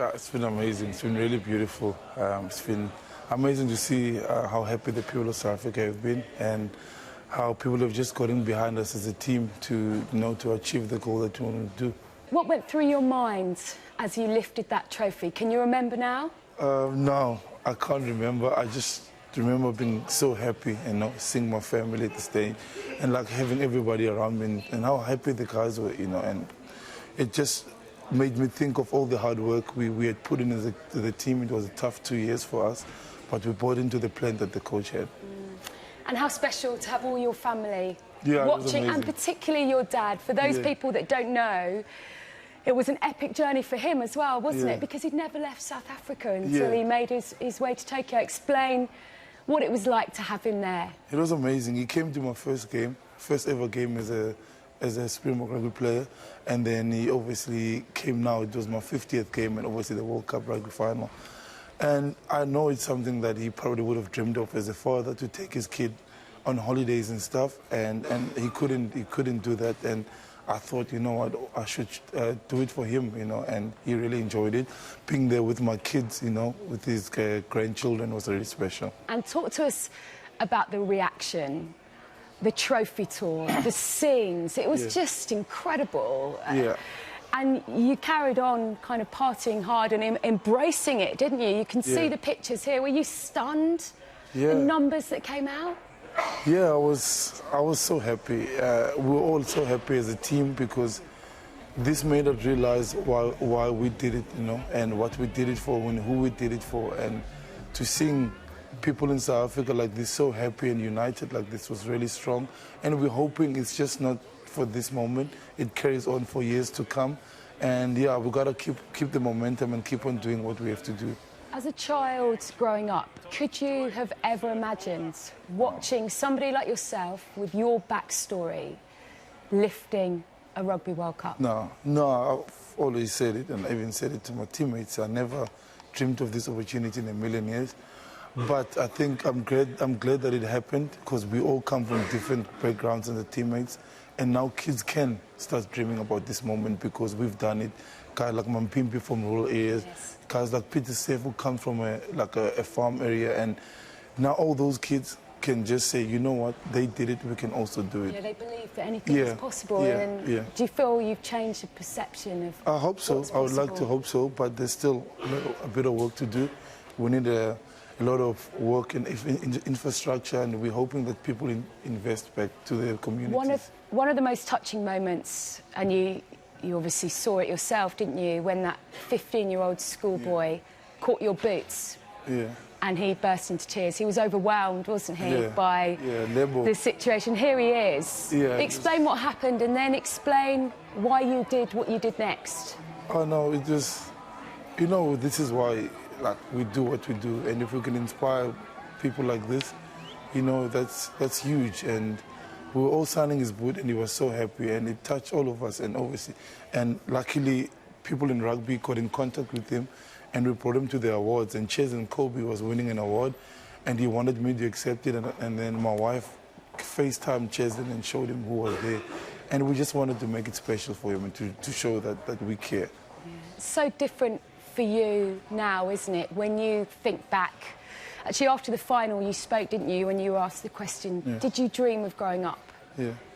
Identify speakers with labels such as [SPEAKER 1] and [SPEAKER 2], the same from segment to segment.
[SPEAKER 1] It's been amazing. It's been really beautiful. It's been amazing to see how happy the people of South Africa have been and how people have just gotten behind us as a team to, to achieve the goal that we want to do.
[SPEAKER 2] What went through your mind as you lifted that trophy? Can you remember now?
[SPEAKER 1] No, I can't remember. I just remember being so happy and seeing my family at the stage and like having everybody around me and how happy the guys were, and it just made me think of all the hard work we had put in as the team. It was a tough 2 years for us, but we bought into the plan that the coach had.
[SPEAKER 2] And how special to have all your family
[SPEAKER 1] watching,
[SPEAKER 2] and particularly your dad. For those people that don't know, it was an epic journey for him as well, wasn't it? Because he'd never left South Africa until he made his way to Tokyo. Explain what it was like to have him there.
[SPEAKER 1] It was amazing. He came to my first ever game as a Springbok rugby player, and then he obviously came now. It was my 50th game and obviously the World Cup rugby final. And I know it's something that he probably would have dreamed of as a father, to take his kid on holidays and stuff, and he couldn't do that. And I thought, what, I should do it for him, and he really enjoyed it. Being there with my kids, with his grandchildren was really special.
[SPEAKER 2] And talk to us about the reaction, the trophy tour, the scenes. It was just incredible. And you carried on kind of partying hard and embracing it, didn't you? You can see the pictures here. Were you stunned? The numbers that came out?
[SPEAKER 1] Yeah, I was so happy. We were all so happy as a team because this made us realize why we did it, and what we did it for and who we did it for. And to seeing people in South Africa like this so happy and united like this was really strong. And we're hoping it's just not for this moment. It carries on for years to come. And yeah, we've got to keep the momentum and keep on doing what we have to do.
[SPEAKER 2] As a child growing up, could you have ever imagined watching somebody like yourself with your backstory lifting a Rugby World Cup?
[SPEAKER 1] No, I've always said it, and I even said it to my teammates. I never dreamed of this opportunity in a million years. But I think I'm glad that it happened, because we all come from different backgrounds and the teammates, and now kids can start dreaming about this moment because we've done it. Guys like Mampimpi from rural areas, guys like Peter Seif who come from a farm area, and now all those kids can just say, you know what, they did it, we can also do it.
[SPEAKER 2] Yeah, they believe that anything is possible. And do you feel you've changed the perception of
[SPEAKER 1] I hope so. I would like to hope so, but there's still a bit of work to do. We need a lot of work in infrastructure, and we're hoping that people invest back to their communities.
[SPEAKER 2] One of the most touching moments, and you obviously saw it yourself, didn't you, when that 15-year-old schoolboy caught your boots and he burst into tears. He was overwhelmed, wasn't he, by the situation. Here he is. Explain what happened and then explain why you did what you did next.
[SPEAKER 1] Oh, no, it just, this is why we do what we do, and if we can inspire people like this, that's huge. And we were all signing his boot, and he was so happy, and it touched all of us. And obviously, and luckily, people in rugby got in contact with him, and we brought him to the awards. And Ches and Kobe was winning an award, and he wanted me to accept it. And then my wife FaceTimed Ches and showed him who was there, and we just wanted to make it special for him and to show that we care.
[SPEAKER 2] So different for you now, isn't it, when you think back? Actually, after the final, you spoke, didn't you, when you were asked the question, did you dream of growing up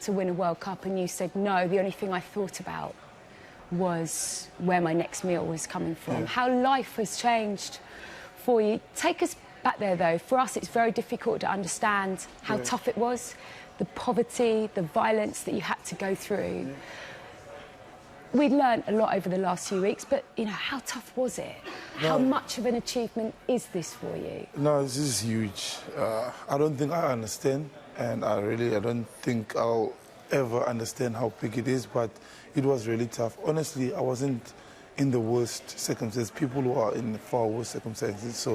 [SPEAKER 2] to win a World Cup? And you said, no, the only thing I thought about was where my next meal was coming from. How life has changed for you. Take us back there, though. For us, it's very difficult to understand how tough it was, the poverty, the violence that you had to go through. We'd learned a lot over the last few weeks, but, how tough was it? No. How much of an achievement is this for you?
[SPEAKER 1] No, this is huge. I don't think I understand, and I don't think I'll ever understand how big it is, but it was really tough. Honestly, I wasn't in the worst circumstances. People who are in far worse circumstances,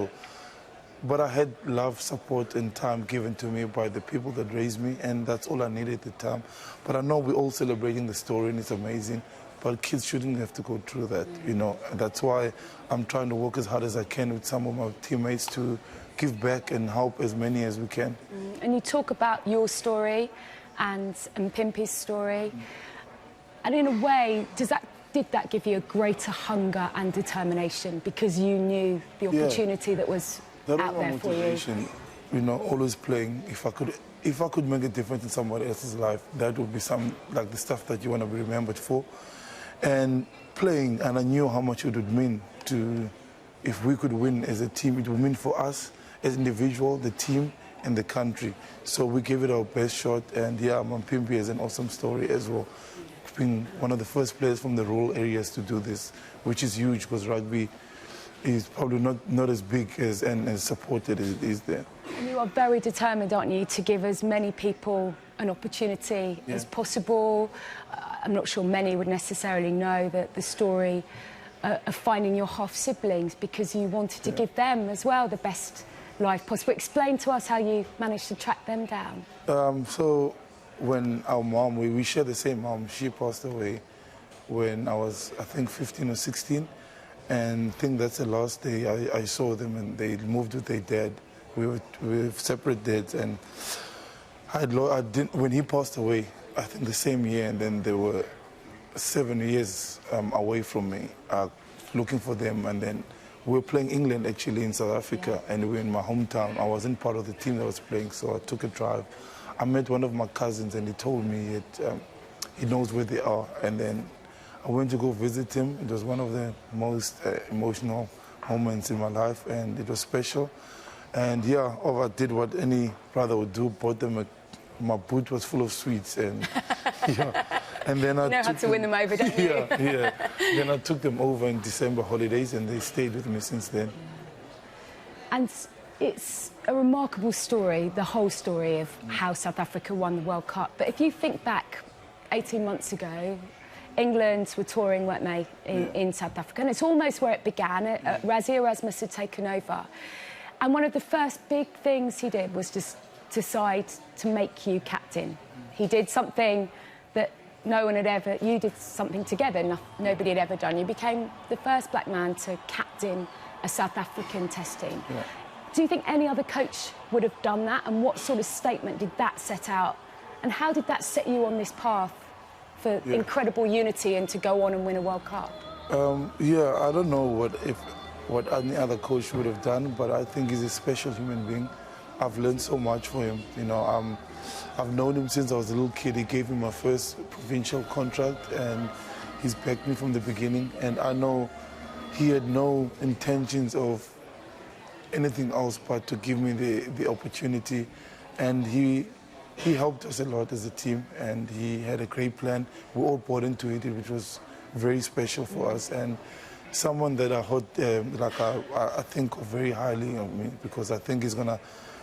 [SPEAKER 1] but I had love, support, and time given to me by the people that raised me, and that's all I needed at the time. But I know we're all celebrating the story, and it's amazing. But kids shouldn't have to go through that, And that's why I'm trying to work as hard as I can with some of my teammates to give back and help as many as we can.
[SPEAKER 2] And you talk about your story and Pimpi's story. And in a way, did did that give you a greater hunger and determination because you knew the opportunity that was out there for you?
[SPEAKER 1] You know, always playing. If I could make a difference in somebody else's life, that would be like the stuff that you want to be remembered for. And playing, and I knew how much it would mean to, if we could win as a team, it would mean for us as individuals, the team, and the country. So we gave it our best shot, and yeah, Mampimpi is an awesome story as well. Being one of the first players from the rural areas to do this, which is huge because rugby is probably not as big as and as supported as it is there.
[SPEAKER 2] And you are very determined, aren't you, to give as many people an opportunity as possible. I'm not sure many would necessarily know that the story of finding your half-siblings because you wanted to give them as well the best life possible. Explain to us how you managed to track them down.
[SPEAKER 1] So when our mom, we share the same mom, she passed away when I was, I think, 15 or 16. And I think that's the last day I saw them, and they moved with their dad. We were separate dads, and when he passed away, I think the same year, and then they were 7 years away from me, looking for them. And then we were playing England actually in South Africa, and we were in my hometown. I wasn't part of the team that was playing, so I took a drive. I met one of my cousins, and he told me he knows where they are. And then I went to go visit him. It was one of the most emotional moments in my life, and it was special. And yeah, I did what any brother would do, bought them my boot was full of sweets, and and then
[SPEAKER 2] you know how to win them over, don't you?
[SPEAKER 1] Then I took them over in December holidays, and they stayed with me since then.
[SPEAKER 2] And it's a remarkable story, the whole story of how South Africa won the World Cup. But if you think back 18 months ago, England were touring, weren't they, in South Africa? And it's almost where it began. Rassie Erasmus had taken over. And one of the first big things he did was just decide to make you captain. He did something that no one had ever... You did something together nobody had ever done. You became the first black man to captain a South African test team. Yeah. Do you think any other coach would have done that? And what sort of statement did that set out? And how did that set you on this path for incredible unity and to go on and win a World Cup?
[SPEAKER 1] I don't know what any other coach would have done, but I think he's a special human being. I've learned so much from him. You know, I've known him since I was a little kid. He gave me my first provincial contract, and he's backed me from the beginning. And I know he had no intentions of anything else but to give me the opportunity. And he helped us a lot as a team, and he had a great plan. We all bought into it, which was very special for us. And someone that I heard, I think very highly of me, because I think he's going to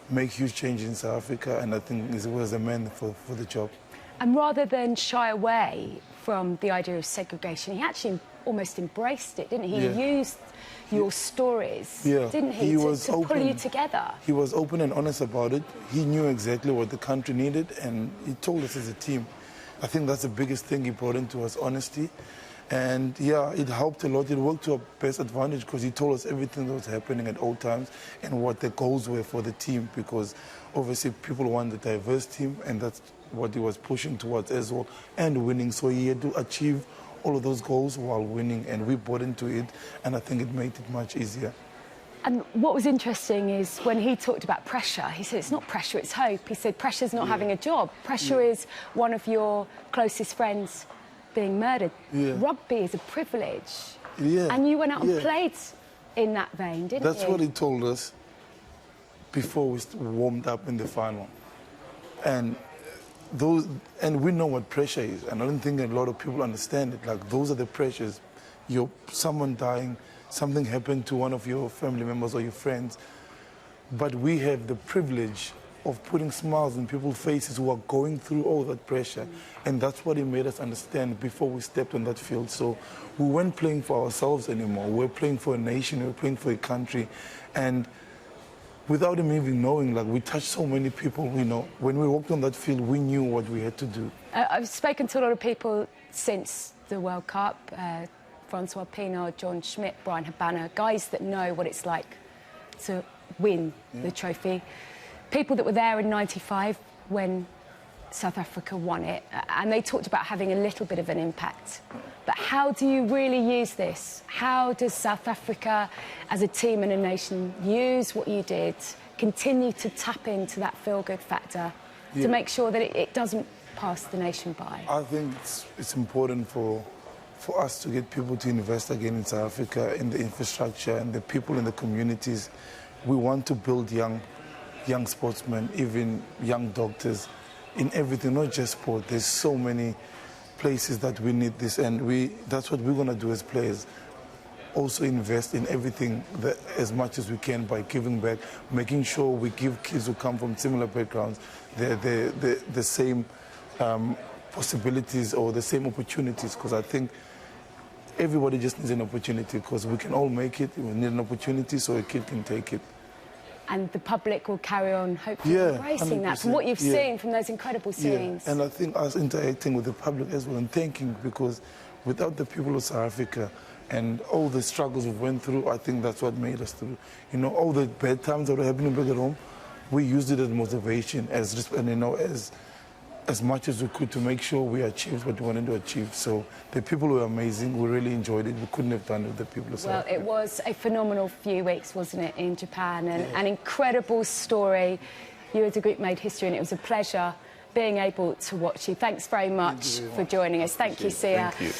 [SPEAKER 1] make huge changes in South Africa, and I think he was a man for the job.
[SPEAKER 2] And rather than shy away from the idea of segregation, he actually almost embraced it, didn't he?
[SPEAKER 1] Yeah.
[SPEAKER 2] He used your stories, didn't he, to pull you together?
[SPEAKER 1] He was open and honest about it. He knew exactly what the country needed, and he told us as a team. I think that's the biggest thing he brought into us, honesty. And yeah, it helped a lot. It worked to our best advantage because he told us everything that was happening at all times and what the goals were for the team, because obviously people want a diverse team, and that's what he was pushing towards as well, and winning. So he had to achieve all of those goals while winning, and we bought into it, and I think it made it much easier.
[SPEAKER 2] And what was interesting is when he talked about pressure, he said it's not pressure, it's hope. He said pressure's not having a job. Pressure is one of your closest friends being murdered. Rugby is a privilege. And you went out and played in that vein, didn't you?
[SPEAKER 1] That's what he told us before we warmed up in the final. And we know what pressure is, and I don't think a lot of people understand it. Like, those are the pressures. Someone dying, something happened to one of your family members or your friends, but we have the privilege of putting smiles on people's faces who are going through all that pressure. And that's what he made us understand before we stepped on that field. So we weren't playing for ourselves anymore. We were playing for a nation, we were playing for a country. And without him even knowing, like, we touched so many people, you know. When we walked on that field, we knew what we had to do.
[SPEAKER 2] I've spoken to a lot of people since the World Cup, Francois Pienaar, John Schmidt, Brian Habana, guys that know what it's like to win the trophy. People that were there in '95 when South Africa won it, and they talked about having a little bit of an impact. But how do you really use this? How does South Africa, as a team and a nation, use what you did, continue to tap into that feel-good factor to make sure that it doesn't pass the nation by?
[SPEAKER 1] I think it's important for us to get people to invest again in South Africa, in the infrastructure and the people in the communities. We want to build young sportsmen, even young doctors, in everything, not just sport. There's so many places that we need this, and that's what we're going to do as players. Also invest in everything as much as we can by giving back, making sure we give kids who come from similar backgrounds the same possibilities or the same opportunities, because I think everybody just needs an opportunity, because we can all make it. We need an opportunity so a kid can take it.
[SPEAKER 2] And the public will carry on, hopefully, embracing that from what you've seen, from those incredible scenes.
[SPEAKER 1] Yeah. And I think us interacting with the public as well and thanking, because without the people of South Africa and all the struggles we went through, I think that's what made us through. You know, all the bad times that were happening back at home, we used it as motivation, as much as we could to make sure we achieved what we wanted to achieve. So the people were amazing. We really enjoyed it. We couldn't have done it with the people of South Africa.
[SPEAKER 2] Well, it was a phenomenal few weeks, wasn't it, in Japan? And an incredible story. You as a group made history, and it was a pleasure being able to watch you. Thanks very much for joining us. Thank you, Siya.
[SPEAKER 1] Thank you.